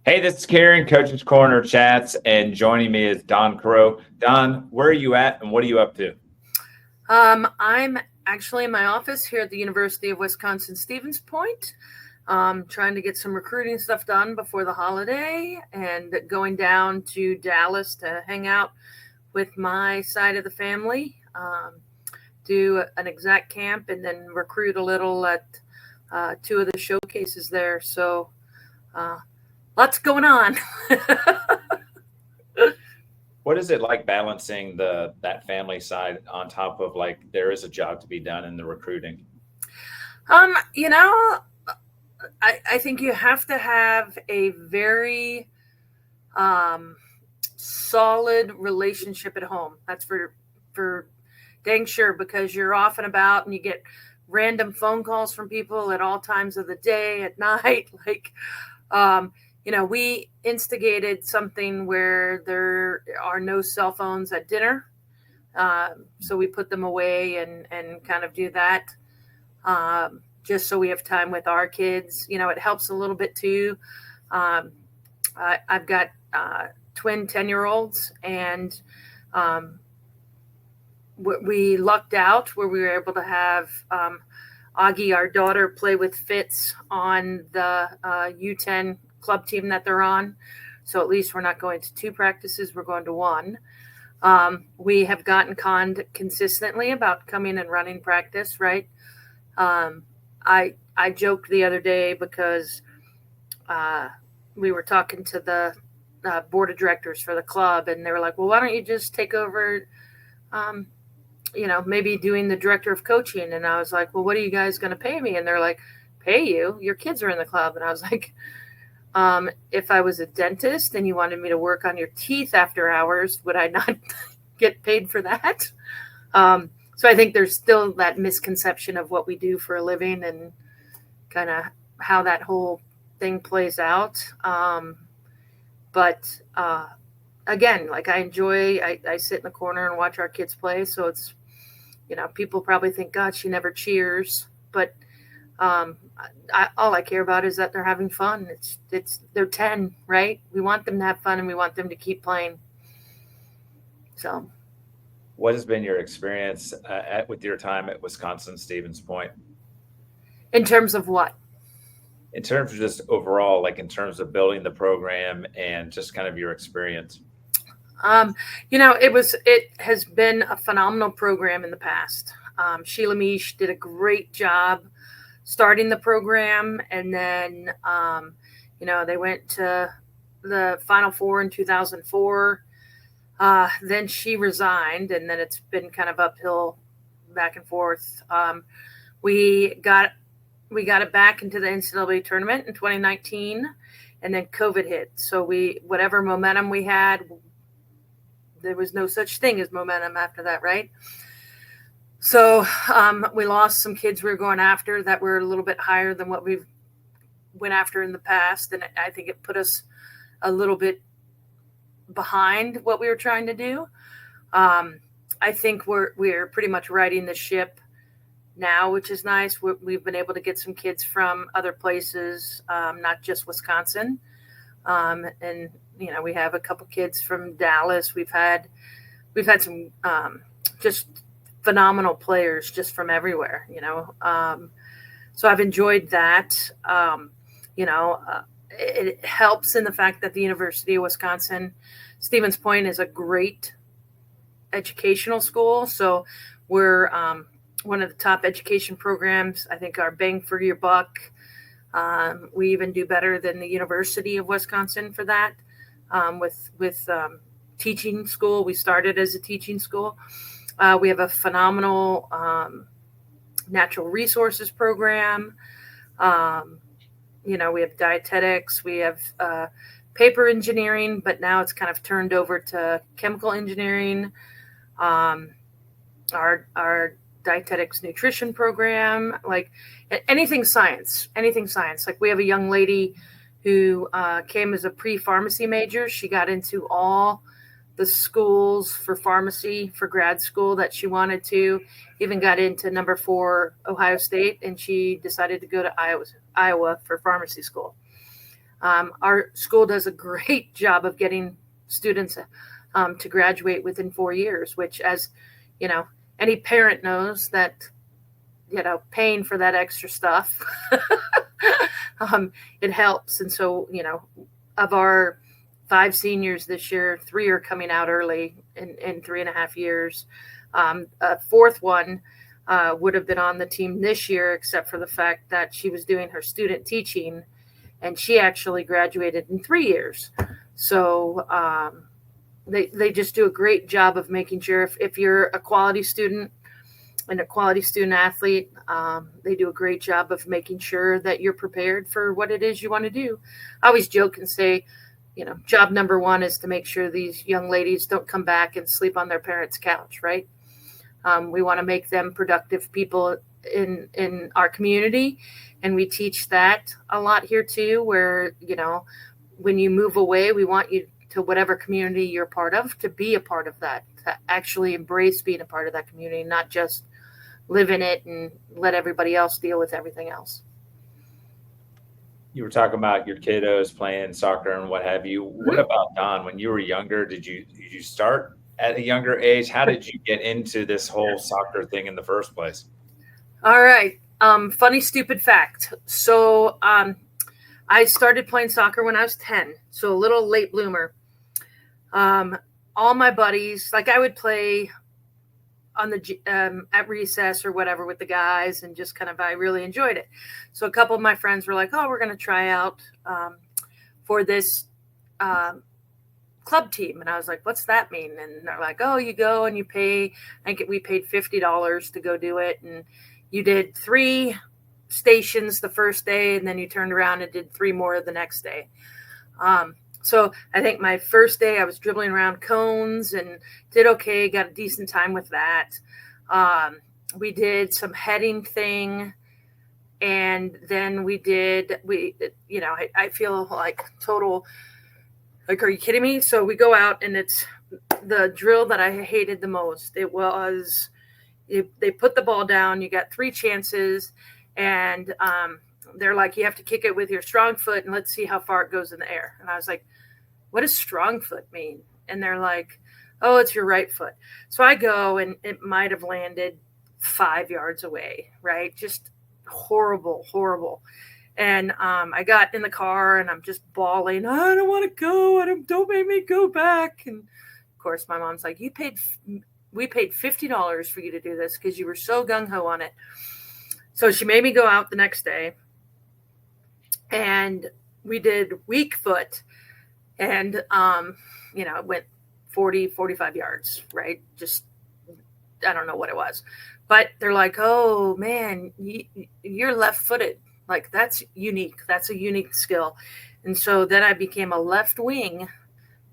Hey, this is Karen, Coach's Corner Chats, and joining me is Don Caro. Don, where are you at and what are you up to? I'm actually in my office here at the University of Wisconsin-Stevens Point, trying to get some recruiting stuff done before the holiday and going down to Dallas to hang out with my side of the family, do an exact camp, and then recruit a little at two of the showcases there. So lots going on. What is it like balancing that family side on top of there is a job to be done in the recruiting? Um, you know, I think you have to have a very solid relationship at home. That's for dang sure, because you're off and about and you get random phone calls from people at all times of the day, at night. We instigated something where there are no cell phones at dinner. So we put them away and kind of do that. Just so we have time with our kids. It helps a little bit too. I've got twin 10-year-olds, and we lucked out where we were able to have Augie, our daughter, play with Fitz on the U10 club team that they're on. So at least we're not going to 2 practices, we're going to 1. We have gotten conned consistently about coming and running practice, right? I joked the other day because we were talking to the board of directors for the club, and they were like, well, why don't you just take over, maybe doing the director of coaching? And I was like, well, what are you guys going to pay me? And they're like, pay you? Your kids are in the club. And I was like, if I was a dentist and you wanted me to work on your teeth after hours, would I not get paid for that? So I think there's still that misconception of what we do for a living and kind of how that whole thing plays out. But again, I sit in the corner and watch our kids play. So it's, people probably think, God, she never cheers. But all I care about is that they're having fun. They're 10, right? We want them to have fun and we want them to keep playing. So. What has been your experience with your time at Wisconsin-Stevens Point? In terms of what? In terms of just overall, in terms of building the program and just kind of your experience. It has been a phenomenal program in the past. Sheila Mish did a great job starting the program, and then they went to the Final Four in 2004. Then she resigned, and then it's been kind of uphill, back and forth. We got it back into the NCAA tournament in 2019, and then COVID hit. So whatever momentum we had, there was no such thing as momentum after that, right? So we lost some kids we were going after that were a little bit higher than what we've went after in the past, and I think it put us a little bit behind what we were trying to do. I think we're pretty much riding the ship now, which is nice. We've been able to get some kids from other places, not just Wisconsin. And we have a couple kids from Dallas. We've had some just phenomenal players just from everywhere, so I've enjoyed that. It helps in the fact that the University of Wisconsin-Stevens Point is a great educational school. So we're one of the top education programs. I think our bang for your buck, we even do better than the University of Wisconsin for that. With teaching school, we started as a teaching school. We have a phenomenal natural resources program. We have dietetics, we have paper engineering, but now it's kind of turned over to chemical engineering. Our dietetics nutrition program, anything science. Like we have a young lady who came as a pre-pharmacy major. She got into all the schools for pharmacy for grad school that she wanted to, even got into number 4 Ohio State, and she decided to go to Iowa for pharmacy school. Our school does a great job of getting students to graduate within 4 years, which, as you know, any parent knows that, paying for that extra stuff, it helps. And so, of our 5 seniors this year, 3 are coming out early in 3.5 years. A fourth one would have been on the team this year, except for the fact that she was doing her student teaching, and she actually graduated in 3 years. So they just do a great job of making sure if you're a quality student and a quality student athlete, they do a great job of making sure that you're prepared for what it is you want to do. I always joke and say, job number one is to make sure these young ladies don't come back and sleep on their parents' couch, right? We want to make them productive people in our community. And we teach that a lot here too, where, when you move away, we want you to whatever community you're part of, to be a part of that, to actually embrace being a part of that community, not just live in it and let everybody else deal with everything else. You were talking about your kiddos playing soccer and what have you. What about Dawn? When you were younger, did you start at a younger age? How did you get into this whole soccer thing in the first place? All right. Funny, stupid fact. So I started playing soccer when I was 10, so a little late bloomer. All my buddies, like I would play on the at recess or whatever with the guys, and just I really enjoyed it. So a couple of my friends were like, "Oh, we're going to try out for this club team," and I was like, "What's that mean?" And they're like, "Oh, you go and you pay. I think we paid $50 to go do it, and you did 3 stations the first day, and then you turned around and did 3 more the next day." So I think my first day I was dribbling around cones and did okay, got a decent time with that. We did some heading thing, and then I feel like total, like, are you kidding me? So we go out, and it's the drill that I hated the most. It was, they put the ball down, you got 3 chances, and they're like, you have to kick it with your strong foot, and let's see how far it goes in the air. And I was like, what does strong foot mean? And they're like, oh, it's your right foot. So I go, and it might have landed 5 yards away, right? Just horrible. And I got in the car, and I'm just bawling. I don't want to go. Don't make me go back. And of course, my mom's like, we paid $50 for you to do this because you were so gung-ho on it. So she made me go out the next day, and we did weak foot, and it went 40, 45 yards, right? Just, I don't know what it was, but they're like, oh man, you're left-footed. Like, that's unique. That's a unique skill. And so then I became a left wing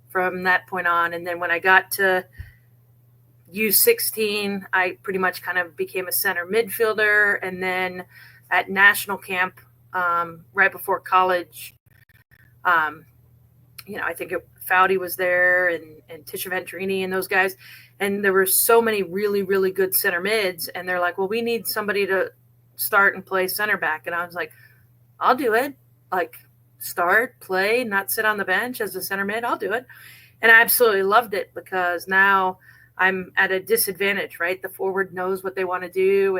from that point on. And then when I got to U16, I pretty much kind of became a center midfielder. And then at national camp, right before college, I think Foudy was there, and Tisha Venturini and those guys. And there were so many really, really good center mids. And they're like, well, we need somebody to start and play center back. And I was like, I'll do it. Like, start, play, not sit on the bench as a center mid. I'll do it. And I absolutely loved it, because now I'm at a disadvantage, right? The forward knows what they want to do,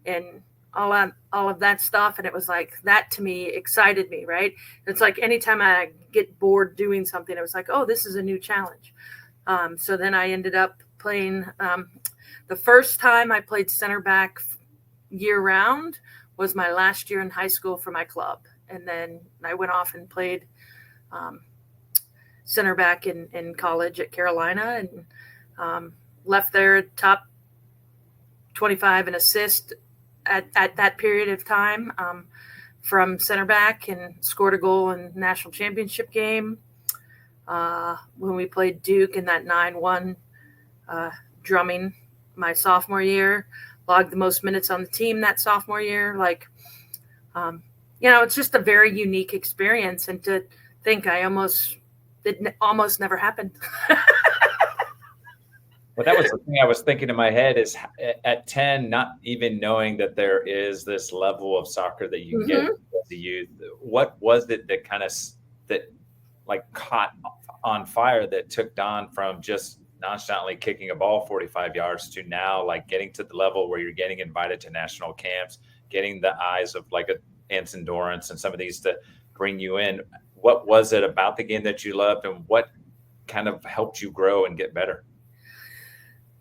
and all of that stuff. And it was like, that to me excited me, right? It's like anytime I get bored doing something, it was like, oh, this is a new challenge. So then I ended up playing, the first time I played center back year round was my last year in high school for my club. And then I went off and played center back in college at Carolina, and left there top 25 in assist at that period of time from center back, and scored a goal in national championship game when we played Duke in that 9-1 drumming my sophomore year. Logged the most minutes on the team that sophomore year. Like, it's just a very unique experience. And to think it almost never happened. Well, that was the thing I was thinking in my head is at 10, not even knowing that there is this level of soccer that you can get as a youth. What was it that kind of that like caught on fire that took Don from just nonchalantly kicking a ball 45 yards to now like getting to the level where you're getting invited to national camps, getting the eyes of like a Anson Dorrance and some of these to bring you in? What was it about the game that you loved, and what kind of helped you grow and get better?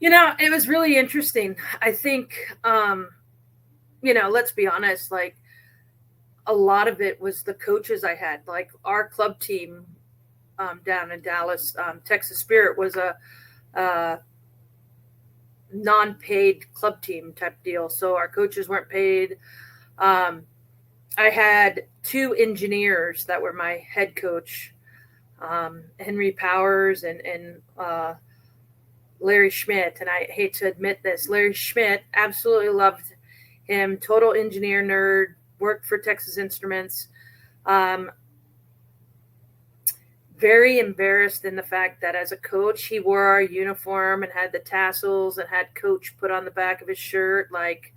It was really interesting. I think, let's be honest, like a lot of it was the coaches I had. Like our club team down in Dallas, Texas Spirit, was a non-paid club team type deal. So our coaches weren't paid. I had two engineers that were my head coach, Henry Powers and Larry Schmidt. And I hate to admit this, Larry Schmidt, absolutely loved him. Total engineer nerd, worked for Texas Instruments. Very embarrassed in the fact that as a coach, he wore our uniform and had the tassels and had coach put on the back of his shirt. Like,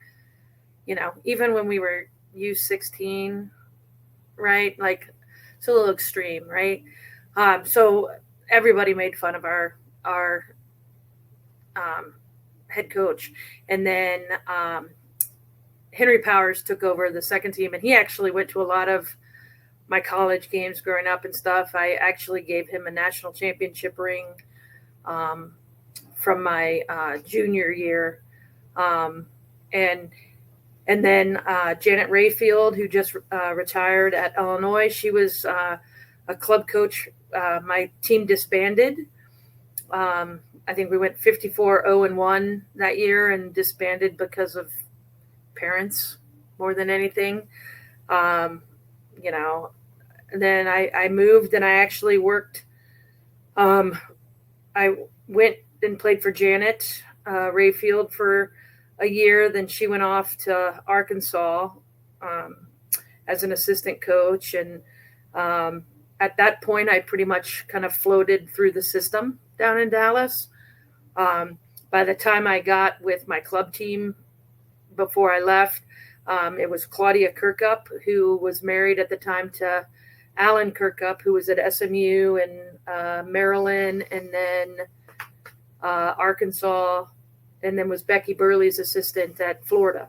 even when we were U16, right? Like, it's a little extreme, right? So everybody made fun of our head coach. And then Henry Powers took over the second team, and he actually went to a lot of my college games growing up and stuff. I actually gave him a national championship ring from my junior year. And then Janet Rayfield, who just retired at Illinois, she was a club coach. My team disbanded. I think we went 54-0-1 that year and disbanded because of parents more than anything. Then I moved and I actually worked. I went and played for Janet Rayfield for a year. Then she went off to Arkansas as an assistant coach. And at that point, I pretty much kind of floated through the system down in Dallas. By the time I got with my club team before I left, it was Claudia Kirkup, who was married at the time to Alan Kirkup, who was at SMU and Maryland, and then Arkansas, and then was Becky Burley's assistant at Florida.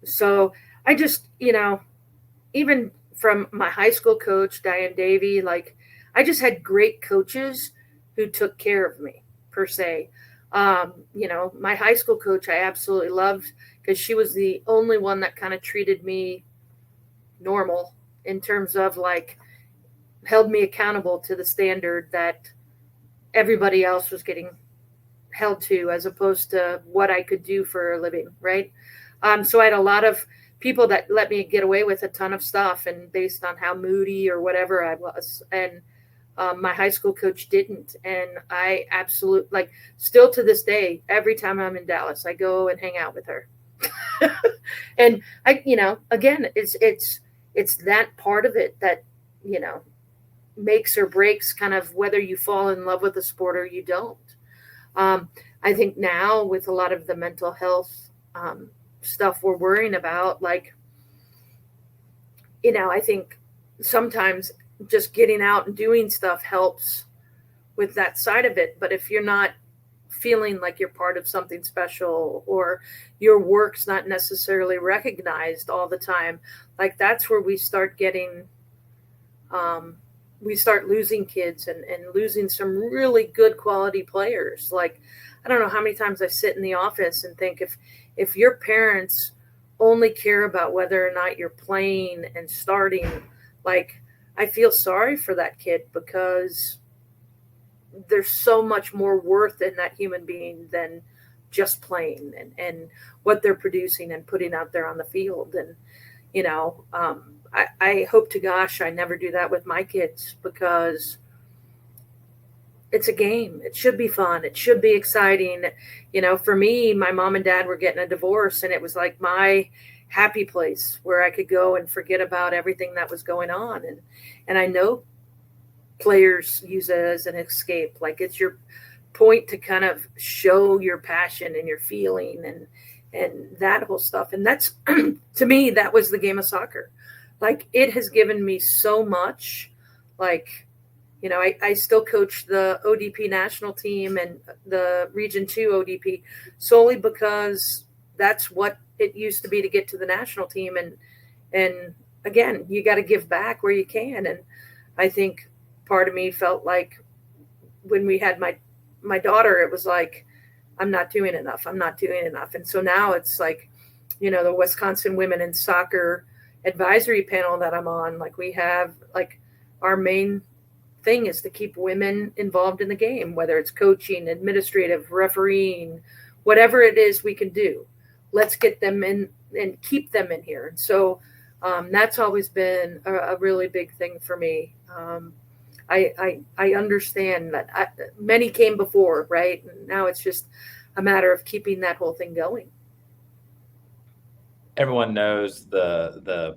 So I just, even from my high school coach, Diane Davey, like I just had great coaches who took care of me, per se. My high school coach I absolutely loved because she was the only one that kind of treated me normal in terms of like held me accountable to the standard that everybody else was getting held to, as opposed to what I could do for a living, right? So I had a lot of people that let me get away with a ton of stuff, and based on how moody or whatever I was. And my high school coach didn't. And I absolutely, like, still to this day, every time I'm in Dallas, I go and hang out with her. And I, again, it's that part of it that, makes or breaks kind of whether you fall in love with the sport or you don't. I think now with a lot of the mental health stuff we're worrying about, like, I think sometimes just getting out and doing stuff helps with that side of it. But if you're not feeling like you're part of something special, or your work's not necessarily recognized all the time, like that's where we start getting, we start losing kids and losing some really good quality players. Like, I don't know how many times I sit in the office and think if your parents only care about whether or not you're playing and starting, like, I feel sorry for that kid, because there's so much more worth in that human being than just playing and what they're producing and putting out there on the field. And, I hope to gosh I never do that with my kids, because it's a game. It should be fun. It should be exciting. For me, my mom and dad were getting a divorce, and it was like my happy place where I could go and forget about everything that was going on. And I know players use it as an escape. Like, it's your point to kind of show your passion and your feeling and that whole stuff. And that's, to me, that was the game of soccer. Like, it has given me so much. Like, you know, I still coach the ODP national team and the Region 2 ODP solely because that's what it used to be to get to the national team. And again, you got to give back where you can. And I think part of me felt like when we had my daughter, it was like, I'm not doing enough. And so now it's like, you know, the Wisconsin Women in Soccer advisory panel that I'm on, like, we have, like, our main thing is to keep women involved in the game, whether it's coaching, administrative, refereeing, whatever it is we can do. Let's get them in and keep them in here. And so that's always been a really big thing for me. I understand that many came before, right? And now it's just a matter of keeping that whole thing going. Everyone knows the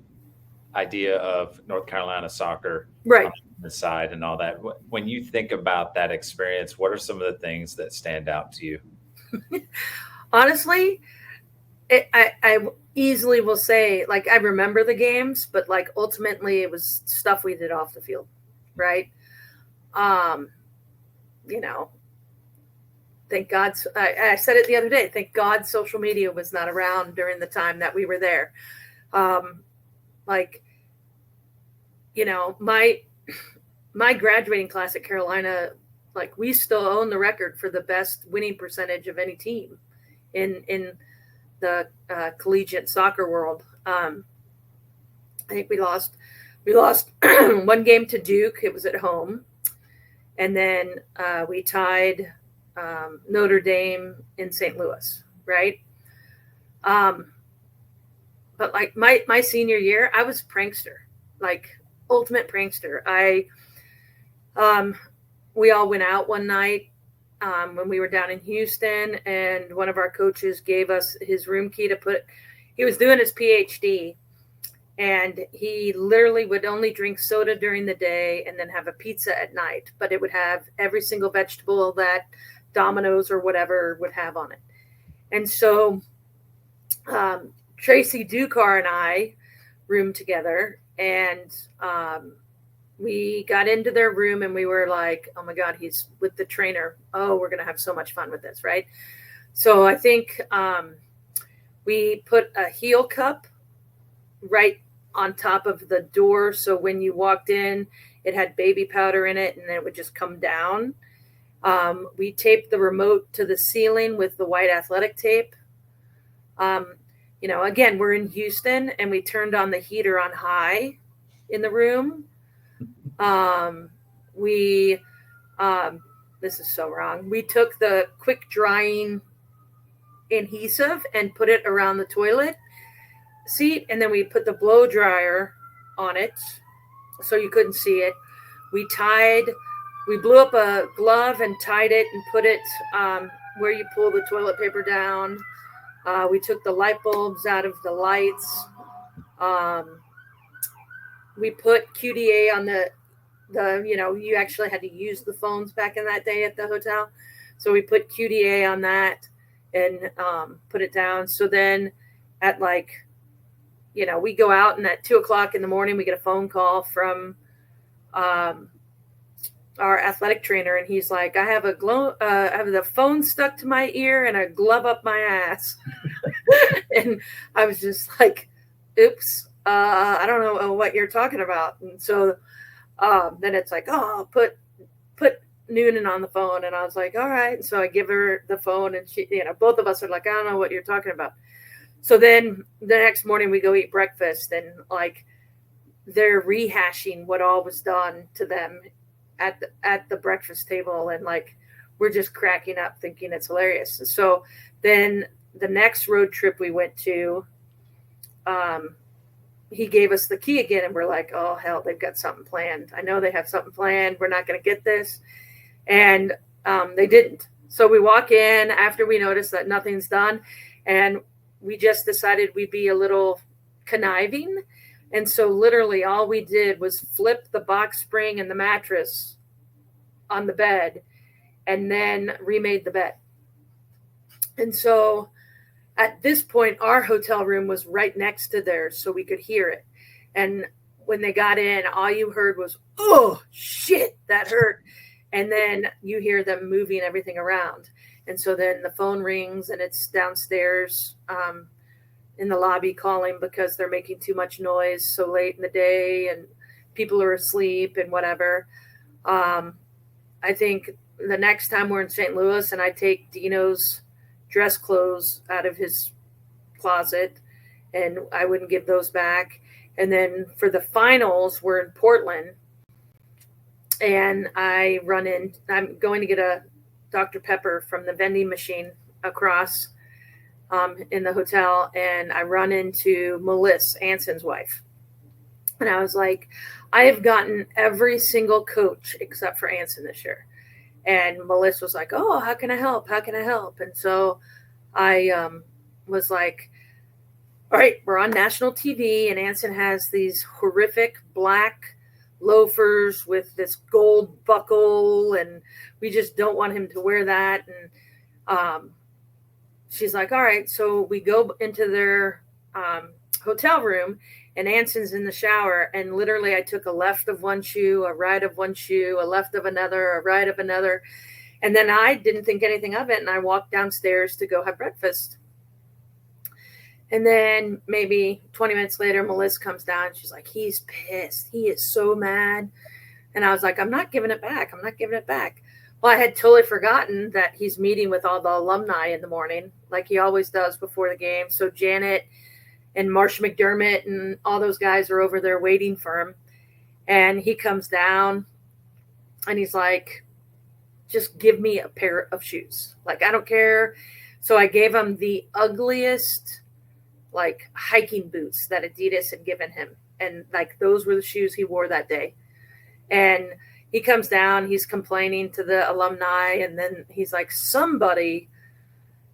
idea of North Carolina soccer, right, on the side and all that. When you think about that experience, what are some of the things that stand out to you? Honestly, I easily will say, like, I remember the games, but like ultimately it was stuff we did off the field, right? You know, thank God. I said it the other day. Thank God social media was not around during the time that we were there. Like, you know, my graduating class at Carolina, like, we still own the record for the best winning percentage of any team in the collegiate soccer world. I think we lost one game to Duke. It was at home. And then we tied Notre Dame in St. Louis, right? But like my senior year, I was a prankster, like ultimate prankster. We all went out one night when we were down in Houston, and one of our coaches gave us his room key to put. He was doing his PhD, and he literally would only drink soda during the day and then have a pizza at night, but it would have every single vegetable that Domino's or whatever would have on it. And so Tracy Ducar and I roomed together, and we got into their room and we were like, oh my God, he's with the trainer. Oh, we're going to have so much fun with this, right? So I think we put a heel cup right on top of the door. So when you walked in, it had baby powder in it and then it would just come down. We taped the remote to the ceiling with the white athletic tape. You know, again, we're in Houston and we turned on the heater on high in the room. This is so wrong. We took the quick drying adhesive and put it around the toilet seat, and then we put the blow dryer on it so you couldn't see it. We blew up a glove and tied it and put it where you pull the toilet paper down. We took the light bulbs out of the lights. We put QDA on the you know, you actually had to use the phones back in that day at the hotel. So we put QDA on that and put it down. So then at like, you know, we go out and at 2:00 in the morning, we get a phone call from our athletic trainer. And he's like, I have I have the phone stuck to my ear and a glove up my ass. And I was just like, oops, I don't know what you're talking about. And so then it's like, oh, put Noonan on the phone. And I was like, all right. So I give her the phone and she, you know, both of us are like, I don't know what you're talking about. So then the next morning we go eat breakfast and like they're rehashing what all was done to them at the breakfast table. And like, we're just cracking up thinking it's hilarious. So then the next road trip we went to, he gave us the key again and we're like, oh hell, they've got something planned. I know they have something planned. We're not going to get this. And they didn't. So we walk in after we notice that nothing's done. And we just decided we'd be a little conniving. And so literally all we did was flip the box spring and the mattress on the bed and then remade the bed. And so at this point, our hotel room was right next to theirs, so we could hear it. And when they got in, all you heard was, "Oh, shit, that hurt." And then you hear them moving everything around. And so then the phone rings and it's downstairs in the lobby calling because they're making too much noise so late in the day and people are asleep and whatever. I think the next time we're in St. Louis and I take Dino's dress clothes out of his closet and I wouldn't give those back. And then for the finals, we're in Portland and I'm going to get a Dr. Pepper from the vending machine across in the hotel. And I run into Melissa Anson's wife. And I was like, I have gotten every single coach except for Anson this year. And Melissa was like, "Oh, how can I help? How can I help?" And so I was like, all right, we're on national TV, and Anson has these horrific black loafers with this gold buckle, and we just don't want him to wear that. And she's like, all right. So we go into their hotel room, and Anson's in the shower, and literally I took a left of one shoe, a right of one shoe, a left of another, a right of another. And then I didn't think anything of it, and I walked downstairs to go have breakfast. And then maybe 20 minutes later, Melissa comes down. She's like, he's pissed. He is so mad. And I was like, I'm not giving it back. I'm not giving it back. Well, I had totally forgotten that he's meeting with all the alumni in the morning, like he always does before the game. So Janet and Marsha McDermott and all those guys are over there waiting for him. And he comes down and he's like, just give me a pair of shoes. Like, I don't care. So I gave him the ugliest, like, hiking boots that Adidas had given him. And like, those were the shoes he wore that day. And he comes down, he's complaining to the alumni. And then he's like, somebody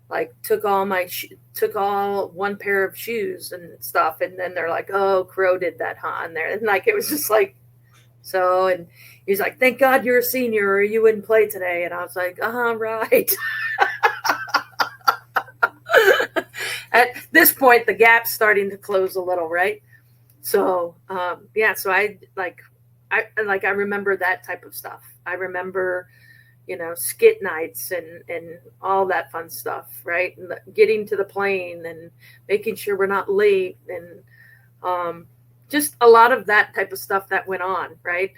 like took all one pair of shoes and stuff. And then they're like, oh, Crow did that, huh? And there, and like, it was just like, so, and he's like, thank God you're a senior or you wouldn't play today. And I was like, right. At this point, the gap's starting to close a little, right? So, so I remember that type of stuff. I remember, skit nights and all that fun stuff, right? And getting to the plane and making sure we're not late and just a lot of that type of stuff that went on, right?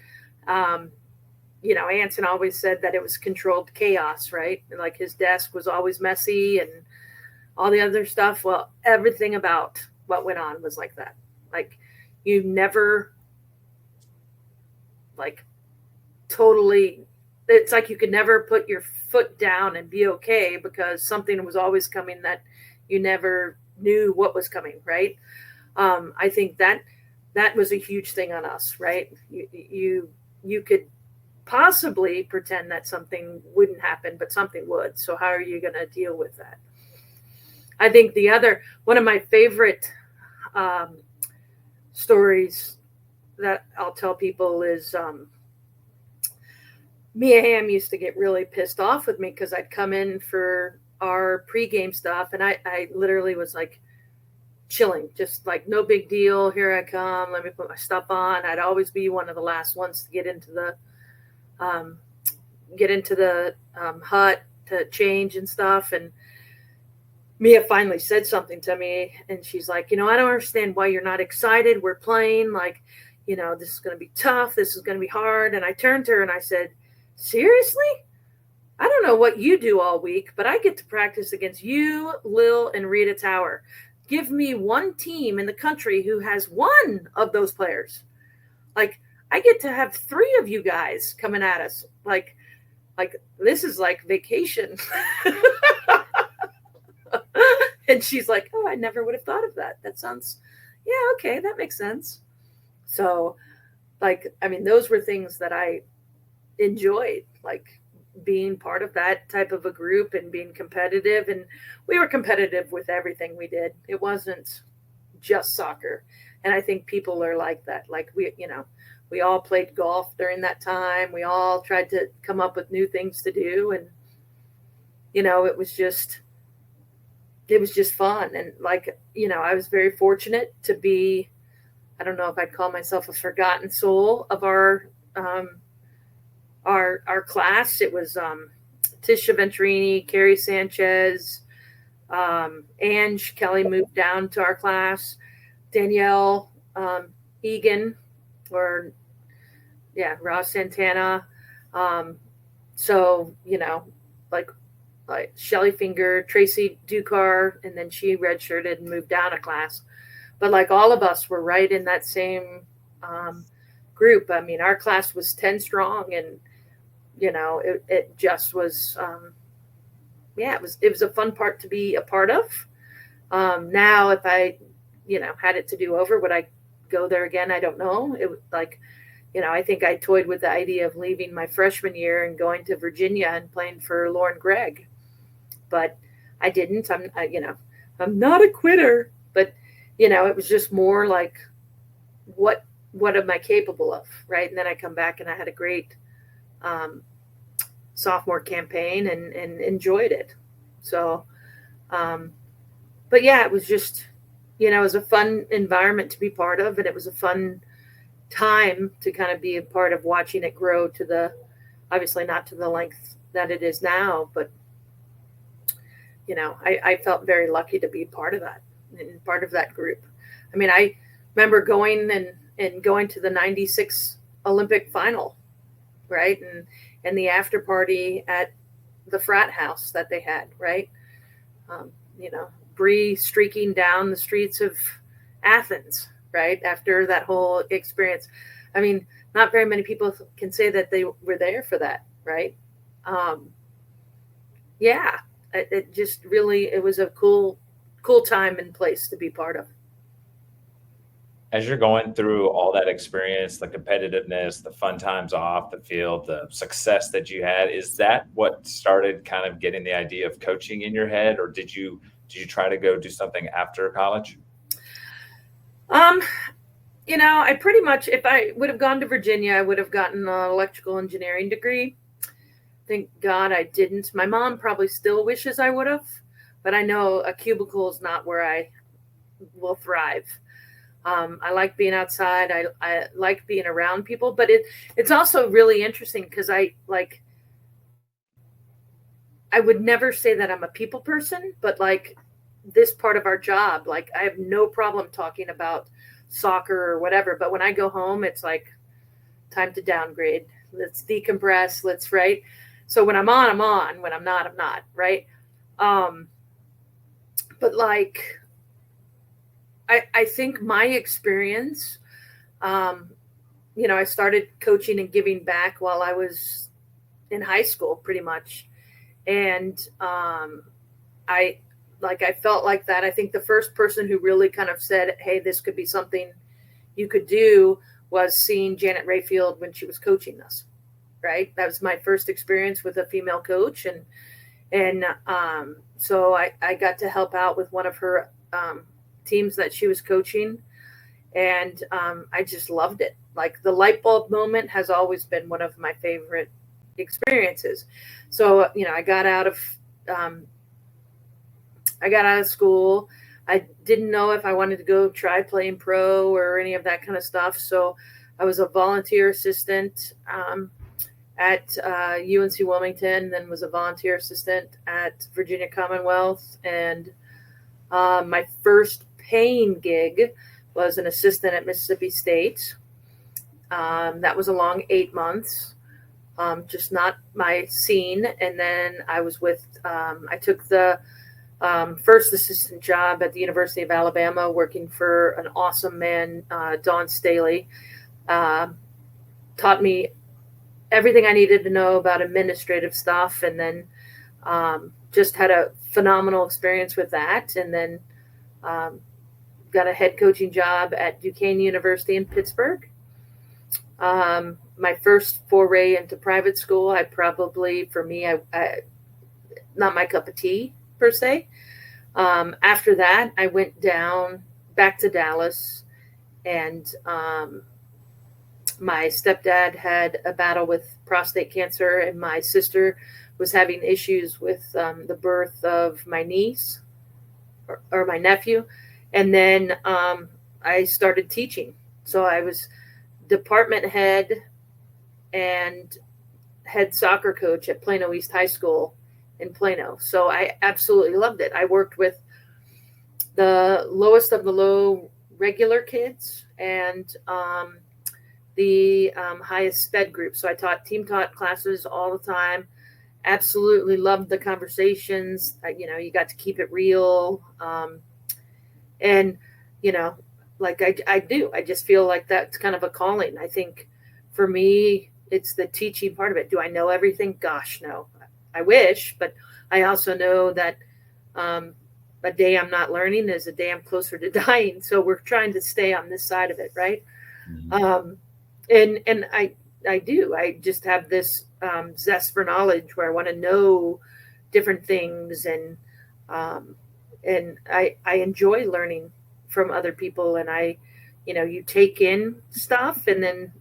Anson always said that it was controlled chaos, right? And like his desk was always messy and all the other stuff. Well, everything about what went on was like that. Like you never like totally, it's like you could never put your foot down and be okay because something was always coming that you never knew what was coming, right? I think that was a huge thing on us, right? You could possibly pretend that something wouldn't happen, but something would. So how are you going to deal with that? I think one of my favorite stories that I'll tell people is Mia Hamm used to get really pissed off with me because I'd come in for our pregame stuff and I literally was like chilling, just like no big deal. Here I come. Let me put my stuff on. I'd always be one of the last ones to get into the hut to change and stuff. And Mia finally said something to me and she's like, I don't understand why you're not excited. We're playing, like, this is going to be tough. This is going to be hard. And I turned to her and I said, seriously? I don't know what you do all week, but I get to practice against you, Lil, and Rita Tower. Give me one team in the country who has one of those players. Like, I get to have 3 of you guys coming at us. Like this is like vacation. And she's like, oh, I never would have thought of that. That sounds, yeah, okay, that makes sense. So, those were things that I enjoyed, like being part of that type of a group and being competitive. And we were competitive with everything we did. It wasn't just soccer. And I think people are like that. Like we We all played golf during that time. We all tried to come up with new things to do. And, it was just fun. And I was very fortunate to be, I don't know if I'd call myself a forgotten soul of our class. It was Tisha Venturini, Carrie Sanchez, Ange Kelly moved down to our class, Danielle Egan, Ross Santana. So, like Shelly Finger, Tracy Ducar, and then she redshirted and moved down a class. But like all of us were right in that same group. I mean, our class was 10 strong, and it just was, it was a fun part to be a part of. Now, if I, had it to do over, would I go there again? I don't know. It was like, I think I toyed with the idea of leaving my freshman year and going to Virginia and playing for Lauren Gregg, but I didn't. I'm not a quitter, but it was just more like, what am I capable of, right? And then I come back and I had a great sophomore campaign and enjoyed it. So, but yeah, it was just, it was a fun environment to be part of, and it was a fun time to kind of be a part of watching it grow to the, obviously not to the length that it is now, but I felt very lucky to be part of that and part of that group. I mean, I remember going to the 96 Olympic final, right? And the after party at the frat house that they had, right? Bree streaking down the streets of Athens, right? After that whole experience. I mean, not very many people can say that they were there for that, right? It just really, it was a cool time and place to be part of. As you're going through all that experience, the competitiveness, the fun times off the field, the success that you had, is that what started kind of getting the idea of coaching in your head, or did you try to go do something after college? I pretty much, if I would have gone to Virginia, I would have gotten an electrical engineering degree. Thank God I didn't. My mom probably still wishes I would have, but I know a cubicle is not where I will thrive. I like being outside. I like being around people, but it's also really interesting because I would never say that I'm a people person, but like this part of our job, like I have no problem talking about soccer or whatever. But when I go home, it's like time to downgrade. Let's decompress. Right. So when I'm on, I'm on. When I'm not, I'm not. Right. But like, I think my experience, I started coaching and giving back while I was in high school pretty much. And I felt like that. I think the first person who really kind of said, hey, this could be something you could do was seeing Janet Rayfield when she was coaching us, right? That was my first experience with a female coach. And so I got to help out with one of her teams that she was coaching. And I just loved it. Like the light bulb moment has always been one of my favorite experiences. So, I got out of school. I didn't know if I wanted to go try playing pro or any of that kind of stuff. So I was a volunteer assistant at UNC Wilmington, then was a volunteer assistant at Virginia Commonwealth. And my first paying gig was an assistant at Mississippi State. That was a long 8 months, just not my scene. And then I was I took the first assistant job at the University of Alabama, working for an awesome man, Don Staley. Taught me everything I needed to know about administrative stuff, and then just had a phenomenal experience with that. And then got a head coaching job at Duquesne University in Pittsburgh. My first foray into private school, I not my cup of tea per se. After that, I went back to Dallas and my stepdad had a battle with prostate cancer, and my sister was having issues with the birth of my niece or my nephew. And then I started teaching. So I was department head and head soccer coach at Plano East High School in Plano. So I absolutely loved it. I worked with the lowest of the low regular kids and the highest sped group. So I taught classes all the time. Absolutely loved the conversations. You got to keep it real. And, like I do, I just feel like that's kind of a calling. I think for me, it's the teaching part of it. Do I know everything? Gosh, no. I wish, but I also know that a day I'm not learning is a day I'm closer to dying. So we're trying to stay on this side of it, right? Mhm. And I do. I just have this zest for knowledge where I want to know different things, and I enjoy learning from other people, and you take in stuff and then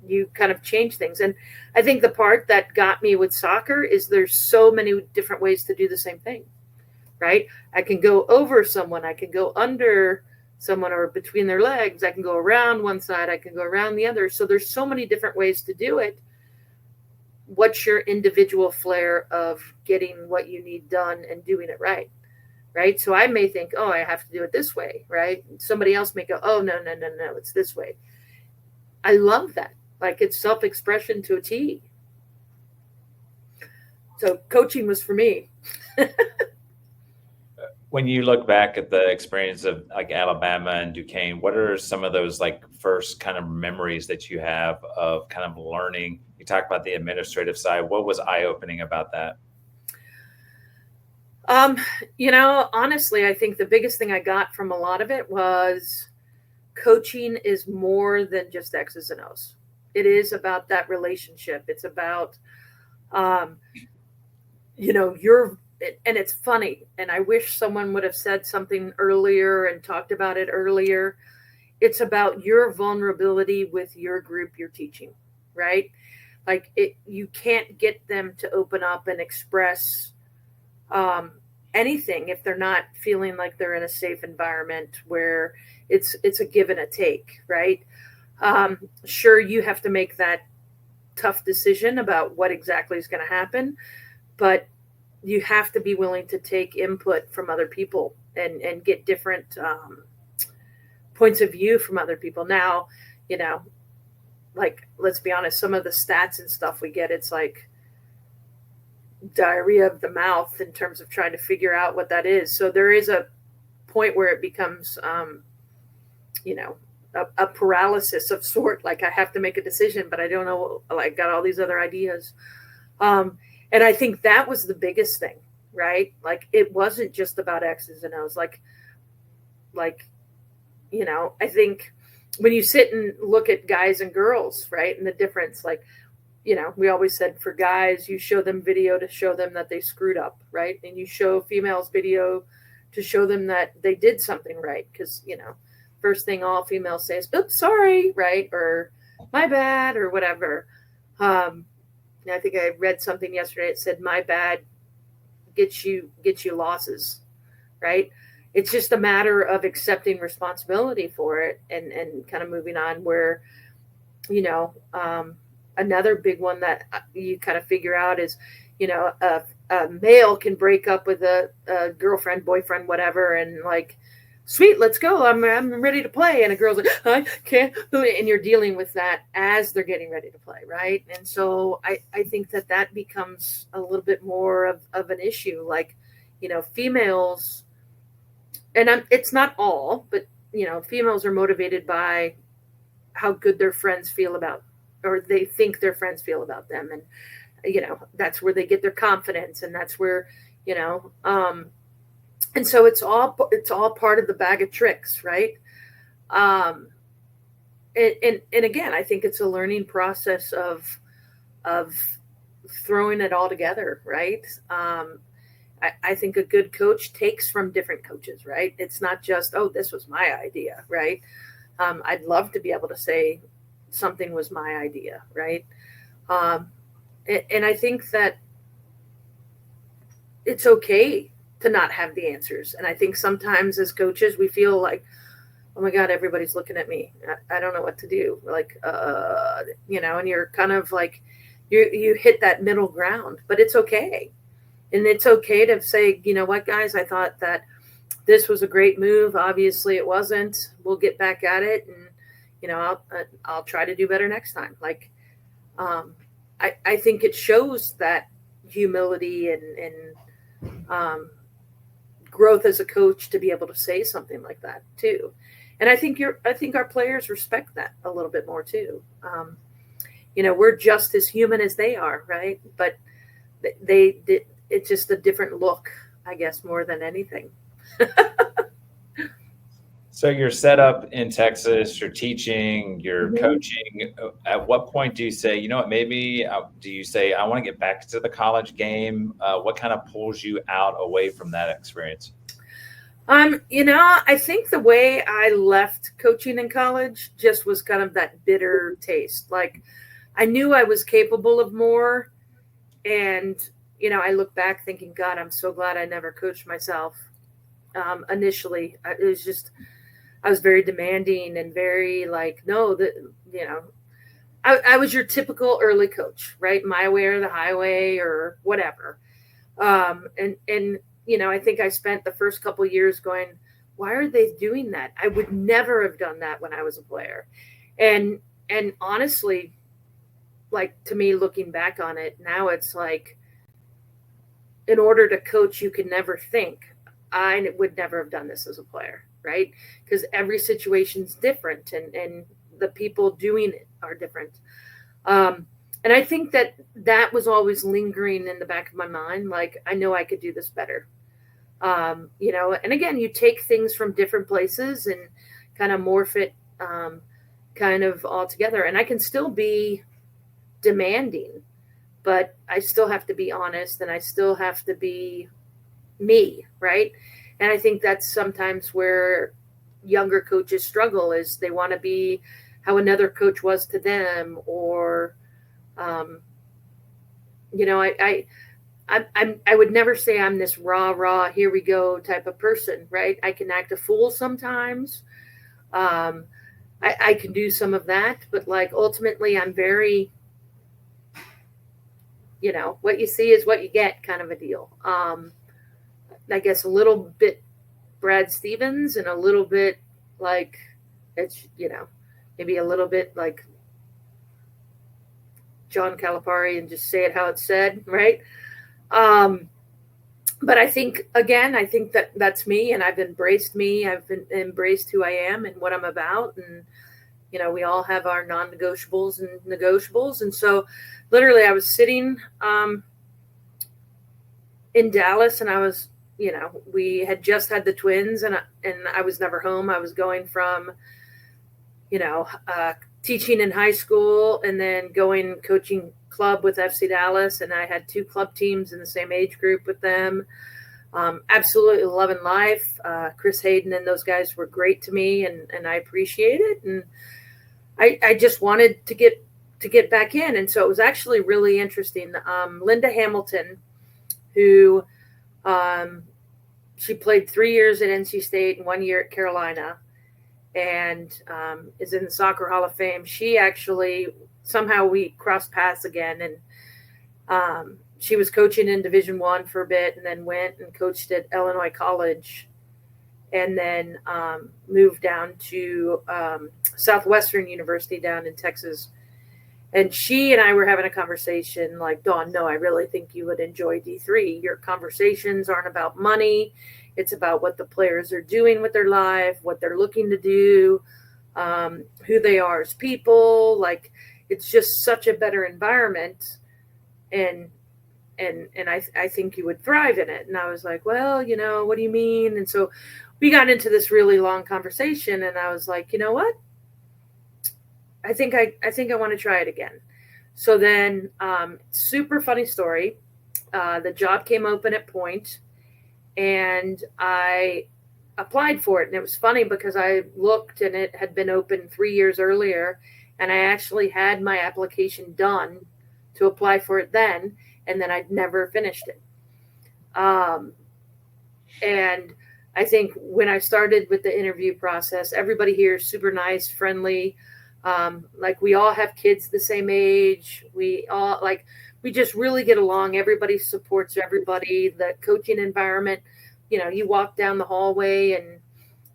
you kind of change things. And I think the part that got me with soccer is there's so many different ways to do the same thing, right? I can go over someone, I can go under someone or between their legs, I can go around one side, I can go around the other. So there's so many different ways to do it. What's your individual flair of getting what you need done and doing it right? Right. So I may think, oh, I have to do it this way. Right. And somebody else may go, oh, no, it's this way. I love that. Like, it's self-expression to a T. So coaching was for me. When you look back at the experience of like Alabama and Duquesne, what are some of those like first kind of memories that you have of kind of learning? You talked about the administrative side. What was eye-opening about that? Honestly, I think the biggest thing I got from a lot of it was coaching is more than just X's and O's. It is about that relationship. It's about, and it's funny. And I wish someone would have said something earlier and talked about it earlier. It's about your vulnerability with your group you're teaching, right? Like you can't get them to open up and express anything if they're not feeling like they're in a safe environment where it's a give and a take, right? Sure, you have to make that tough decision about what exactly is going to happen, but you have to be willing to take input from other people and get different points of view from other people. Now, like, let's be honest, some of the stats and stuff we get, it's like diarrhea of the mouth in terms of trying to figure out what that is. So there is a point where it becomes, a paralysis of sort. Like, I have to make a decision, but I don't know, like, got all these other ideas. And I think that was the biggest thing, right? Like, it wasn't just about X's and O's. Like, I think when you sit and look at guys and girls, right, and the difference, like, we always said for guys, you show them video to show them that they screwed up, right? And you show females video to show them that they did something right. Because, first thing all females say is, oops, sorry, right? Or my bad, or whatever. I think I read something yesterday. It said, my bad gets you losses, right? It's just a matter of accepting responsibility for it and kind of moving on where, another big one that you kind of figure out is, a male can break up with a girlfriend, boyfriend, whatever, and like, sweet, let's go. I'm ready to play. And a girl's like, I can't believe it. And you're dealing with that as they're getting ready to play, right? And so I think that becomes a little bit more of an issue. Like, females, and it's not all, but, females are motivated by how good their friends feel about, or they think their friends feel about them. And, that's where they get their confidence. And that's where, and so it's all part of the bag of tricks, right? And again, I think it's a learning process of throwing it all together, right? I think a good coach takes from different coaches, right? It's not just, oh, this was my idea, right? I'd love to be able to say something was my idea, right? And I think that it's okay to not have the answers. And I think sometimes as coaches, we feel like, oh my God, everybody's looking at me. I don't know what to do. Like, and you're kind of like, you hit that middle ground, but it's okay. And it's okay to say, you know what, guys, I thought that this was a great move. Obviously it wasn't. We'll get back at it. And, I'll try to do better next time. Like, I think it shows that humility and growth as a coach to be able to say something like that too. And I think our players respect that a little bit more too. We're just as human as they are, right? But it's just a different look, I guess, more than anything. So you're set up in Texas, you're teaching, you're coaching. At what point do you say, you know what, maybe do you say, I want to get back to the college game? What kind of pulls you out away from that experience? I think the way I left coaching in college just was kind of that bitter taste. Like, I knew I was capable of more. And, I look back thinking, God, I'm so glad I never coached myself. Initially, it was just, I was very demanding and very like, no, I was your typical early coach, right? My way or the highway or whatever. I think I spent the first couple of years going, why are they doing that? I would never have done that when I was a player. And honestly, like, to me, looking back on it now, it's like, in order to coach, you can never think, I would never have done this as a player, right? Because every situation's different and the people doing it are different. And I think that was always lingering in the back of my mind. Like, I know I could do this better. And again, you take things from different places and kind of morph it kind of all together. And I can still be demanding, but I still have to be honest and I still have to be me, right? And I think that's sometimes where younger coaches struggle, is they want to be how another coach was to them, or I would never say I'm this rah, here we go type of person, right? I can act a fool sometimes. I can do some of that, but like, ultimately I'm very, what you see is what you get kind of a deal. I guess a little bit Brad Stevens and a little bit like, it's, maybe a little bit like John Calipari, and just say it how it's said, right? But I think that's me, and I've embraced me. I've embraced who I am and what I'm about. And, we all have our non-negotiables and negotiables. And so literally I was sitting in Dallas, and I was, we had just had the twins, and I was never home. I was going from, teaching in high school and then going coaching club with FC Dallas. And I had 2 club teams in the same age group with them. Absolutely loving life. Chris Hayden and those guys were great to me, and I appreciate it. And I just wanted to get back in. And so it was actually really interesting. Linda Hamilton, who she played 3 years at NC State and 1 year at Carolina, and is in the Soccer Hall of Fame. She actually, somehow we crossed paths again, and she was coaching in Division I for a bit, and then went and coached at Illinois College, and then moved down to Southwestern University down in Texas. And she and I were having a conversation like, Dawn, no, I really think you would enjoy D3. Your conversations aren't about money. It's about what the players are doing with their life, what they're looking to do, who they are as people. Like, it's just such a better environment. And I think you would thrive in it. And I was like, well, what do you mean? And so we got into this really long conversation, and I was like, you know what? I think I want to try it again. So then, super funny story. The job came open at Point, and I applied for it. And it was funny because I looked, and it had been open 3 years earlier, And I actually had my application done to apply for it then, and then I'd never finished it. And I think when I started with the interview process, everybody here is super nice, friendly. Like we all have kids the same age. We just really get along. Everybody supports everybody. The coaching environment, you walk down the hallway and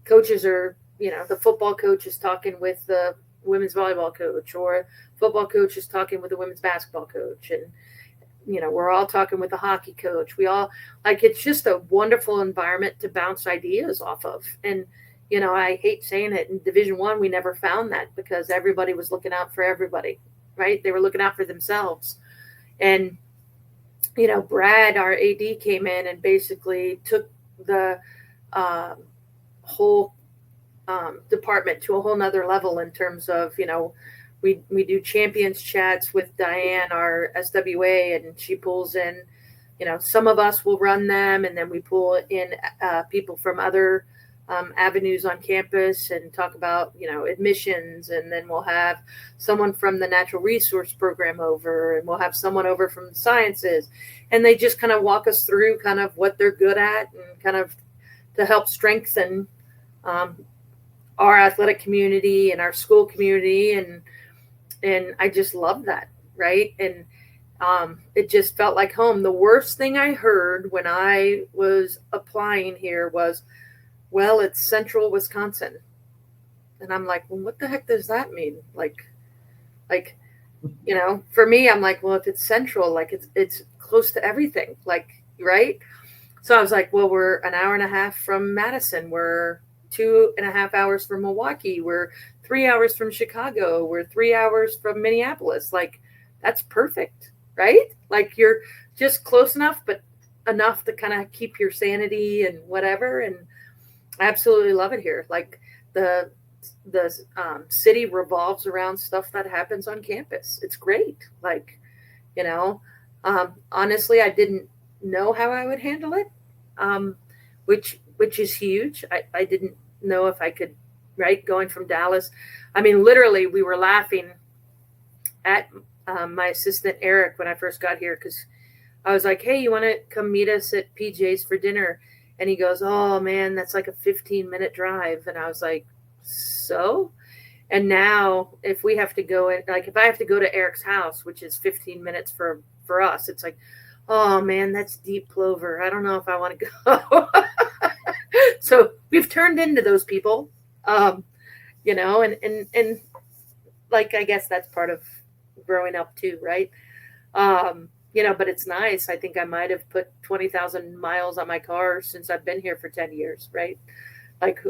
coaches are, the football coach is talking with the women's volleyball coach, or football coach is talking with the women's basketball coach. And, we're all talking with the hockey coach. We all it's just a wonderful environment to bounce ideas off of. And, I hate saying it, in Division I, we never found that because everybody was looking out for everybody, right? They were looking out for themselves. And, Brad, our AD, came in and basically took the whole department to a whole nother level in terms of, we do champions chats with Diane, our SWA, and she pulls in, some of us will run them, and then we pull in people from other avenues on campus and talk about, admissions, and then we'll have someone from the natural resource program over, and we'll have someone over from the sciences, and they just kind of walk us through kind of what they're good at and kind of to help strengthen our athletic community and our school community. And I just love that. Right. And it just felt like home. The worst thing I heard when I was applying here was, well, it's central Wisconsin. And I'm like, well, what the heck does that mean? Like, for me, I'm like, well, if it's central, like it's close to everything. Like, right. So I was like, well, we're an hour and a half from Madison. We're 2.5 hours from Milwaukee. We're 3 hours from Chicago. We're 3 hours from Minneapolis. Like, that's perfect, right? Like, you're just close enough, but enough to kind of keep your sanity and whatever. And I absolutely love it here. Like, the city revolves around stuff that happens on campus. It's great. Like, honestly, I didn't know how I would handle it, which is huge. I didn't know if I could, right, going from Dallas. I mean, literally, we were laughing at my assistant, Eric, when I first got here, because I was like, hey, you want to come meet us at PJ's for dinner? And he goes, oh, man, that's like a 15-minute drive. And I was like, so? And now if we have to go in, like if I have to go to Eric's house, which is 15 minutes for us, it's like, oh, man, that's Deep Clover. I don't know if I want to go. So we've turned into those people, and like, I guess that's part of growing up too, right? But it's nice. I think I might have put 20,000 miles on my car since I've been here for 10 years, right? Like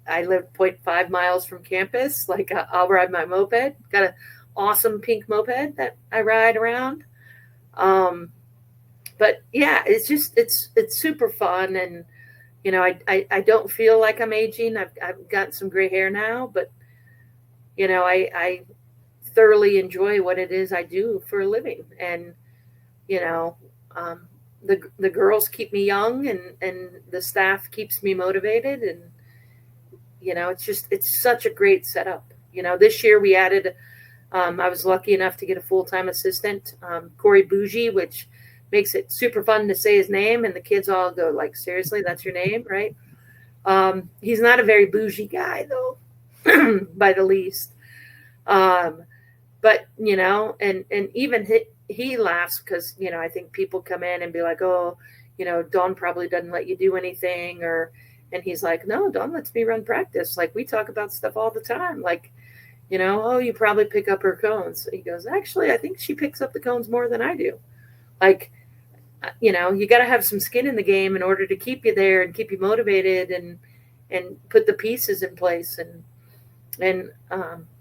I live 0.5 miles from campus. Like I'll ride my moped. Got an awesome pink moped that I ride around. But yeah, it's super fun. And, I don't feel like I'm aging. I've got some gray hair now, but, I thoroughly enjoy what it is I do for a living. And, the girls keep me young, and the staff keeps me motivated. And, it's such a great setup. This year we added, I was lucky enough to get a full-time assistant, Corey Bougie, which makes it super fun to say his name, and the kids all go like, seriously, that's your name, right? He's not a very bougie guy though, by the least. But and even he laughs because I think people come in and be like, oh, Dawn probably doesn't let you do anything, and he's like, no, Dawn lets me run practice. Like, we talk about stuff all the time. Like, oh, you probably pick up her cones. He goes, actually, I think she picks up the cones more than I do. Like, you got to have some skin in the game in order to keep you there and keep you motivated and put the pieces in place. And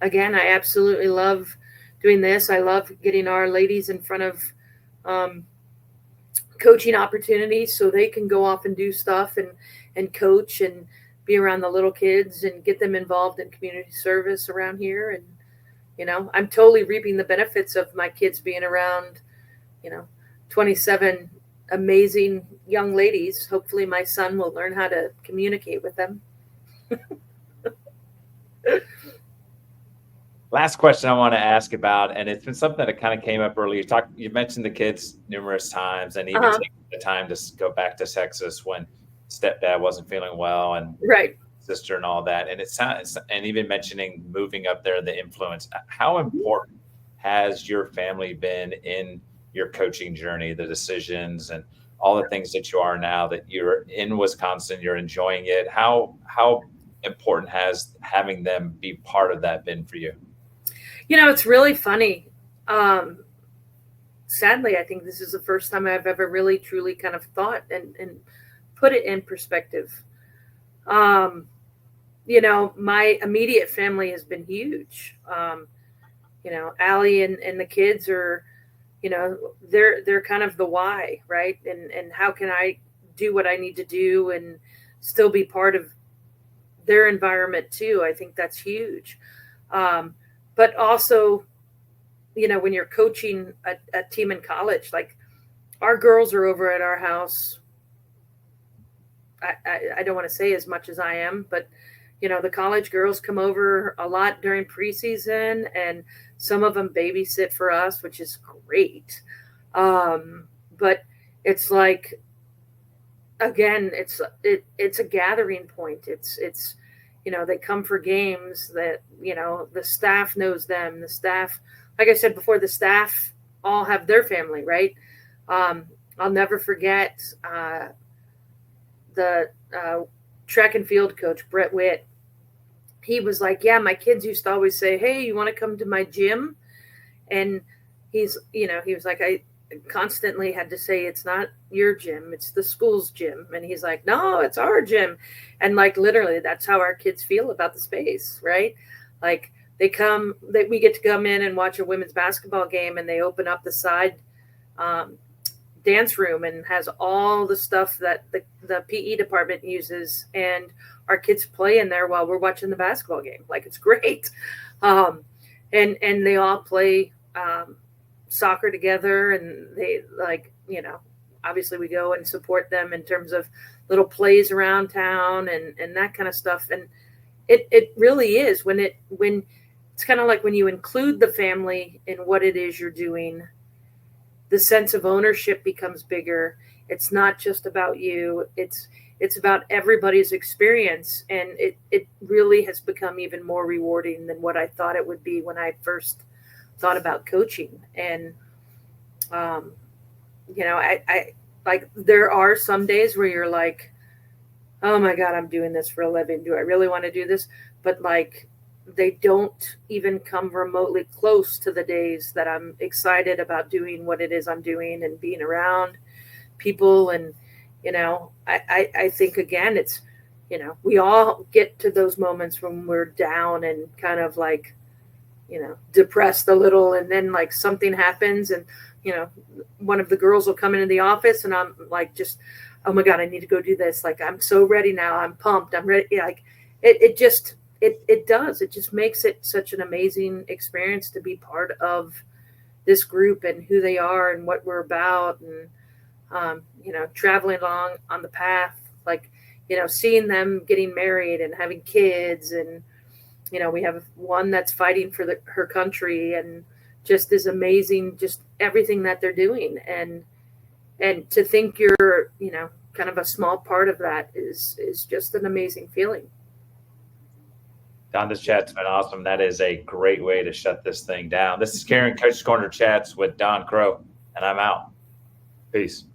again, I absolutely love doing this. I love getting our ladies in front of coaching opportunities so they can go off and do stuff and coach and be around the little kids and get them involved in community service around here. And, I'm totally reaping the benefits of my kids being around, 27 amazing young ladies. Hopefully my son will learn how to communicate with them. Last question I want to ask about, and it's been something that kind of came up earlier. You mentioned the kids numerous times, and even Uh-huh. taking the time to go back to Texas when stepdad wasn't feeling well, and Right. sister and all that. And it sounds, and even mentioning moving up there, the influence. How important has your family been in your coaching journey, the decisions, and all the things that you are now that you're in Wisconsin, you're enjoying it? How important has having them be part of that been for you? It's really funny. Um, Sadly, I think this is the first time I've ever really truly kind of thought and put it in perspective. Um, my immediate family has been huge. Allie and the kids are, they're kind of the why, right? And how can I do what I need to do and still be part of their environment too? I think that's huge. Um, but also, when you're coaching a team in college, like our girls are over at our house. I don't want to say as much as I am, but the college girls come over a lot during preseason, and some of them babysit for us, which is great. But it's like, again, it's a gathering point. It's they come for games that the staff knows them. The staff, like I said before, the staff all have their family, right? Um, I'll never forget the track and field coach, Brett Witt. He was like, yeah, my kids used to always say, hey, you want to come to my gym? And he was like, I constantly had to say, it's not your gym, it's the school's gym. And he's like, no, it's our gym. And like, literally, that's how our kids feel about the space, right? Like, we get to come in and watch a women's basketball game, and they open up the side um, dance room and has all the stuff that the PE department uses, and our kids play in there while we're watching the basketball game. Like, it's great. Um, and they all play soccer together, and they, like, obviously we go and support them in terms of little plays around town and that kind of stuff. And it really is when it's kind of like when you include the family in what it is you're doing, the sense of ownership becomes bigger. It's not just about you. It's about everybody's experience. And it really has become even more rewarding than what I thought it would be when I first thought about coaching. And, um, I like, there are some days where you're like, oh my God, I'm doing this for a living. Do I really want to do this? But like, they don't even come remotely close to the days that I'm excited about doing what it is I'm doing and being around people. And, I think, again, it's, we all get to those moments when we're down and kind of like, depressed a little. And then like something happens, and, one of the girls will come into the office, and I'm like, just, oh my God, I need to go do this. Like, I'm so ready now. I'm pumped. I'm ready. Like, it just, it does. It just makes it such an amazing experience to be part of this group and who they are and what we're about. And, traveling along on the path, like, seeing them getting married and having kids. And, we have one that's fighting for her country, and just is amazing, just everything that they're doing. And to think you're, kind of a small part of that is just an amazing feeling. Don, this chat's been awesome. That is a great way to shut this thing down. This is Karen, Coach's Corner Chats with Don Crow, and I'm out. Peace.